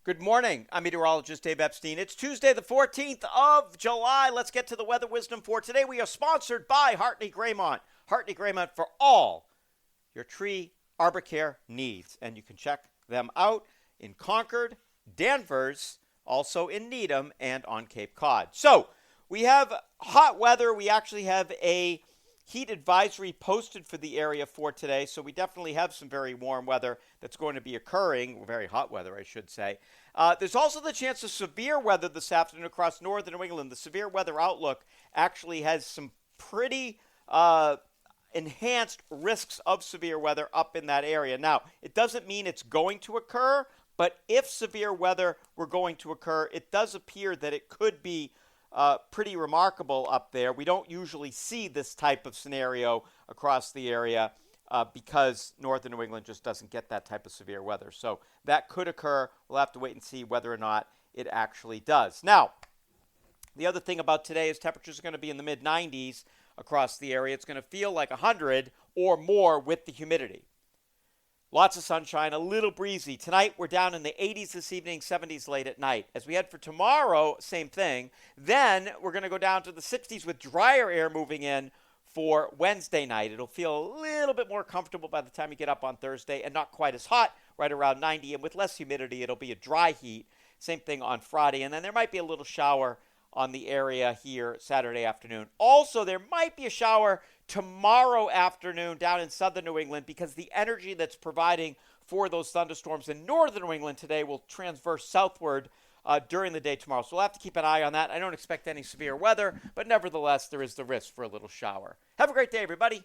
Good morning. I'm meteorologist Dave Epstein. It's Tuesday, the 14th of July. Let's get to the weather wisdom for today. We are sponsored by Hartley Graymont. Hartley Graymont for all your tree arbor care needs. And you can check them out in Concord, Danvers, also in Needham, and on Cape Cod. So we have hot weather. We actually have a heat advisory posted for the area for today. So we definitely have some very warm weather that's going to be occurring, very hot weather, I should say. There's also the chance of severe weather this afternoon across northern New England. The severe weather outlook actually has some pretty enhanced risks of severe weather up in that area. Now, it doesn't mean it's going to occur, but if severe weather were going to occur, it does appear that it could be pretty remarkable up there. We don't usually see this type of scenario across the area because northern New England just doesn't get that type of severe weather. So that could occur. We'll have to wait and see whether or not it actually does. Now, the other thing about today is temperatures are going to be in the mid-90s across the area. It's going to feel like 100 or more with the humidity. Lots of sunshine, a little breezy. Tonight, we're down in the 80s this evening, 70s late at night. As we head for tomorrow, same thing. Then we're going to go down to the 60s with drier air moving in for Wednesday night. It'll feel a little bit more comfortable by the time you get up on Thursday and not quite as hot, right around 90. And with less humidity, it'll be a dry heat. Same thing on Friday. And then there might be a little shower on the area here Saturday afternoon. Also, there might be a shower tomorrow afternoon down in southern New England because the energy that's providing for those thunderstorms in northern New England today will transverse southward during the day tomorrow. So we'll have to keep an eye on that. I don't expect any severe weather, but nevertheless, there is the risk for a little shower. Have a great day, everybody.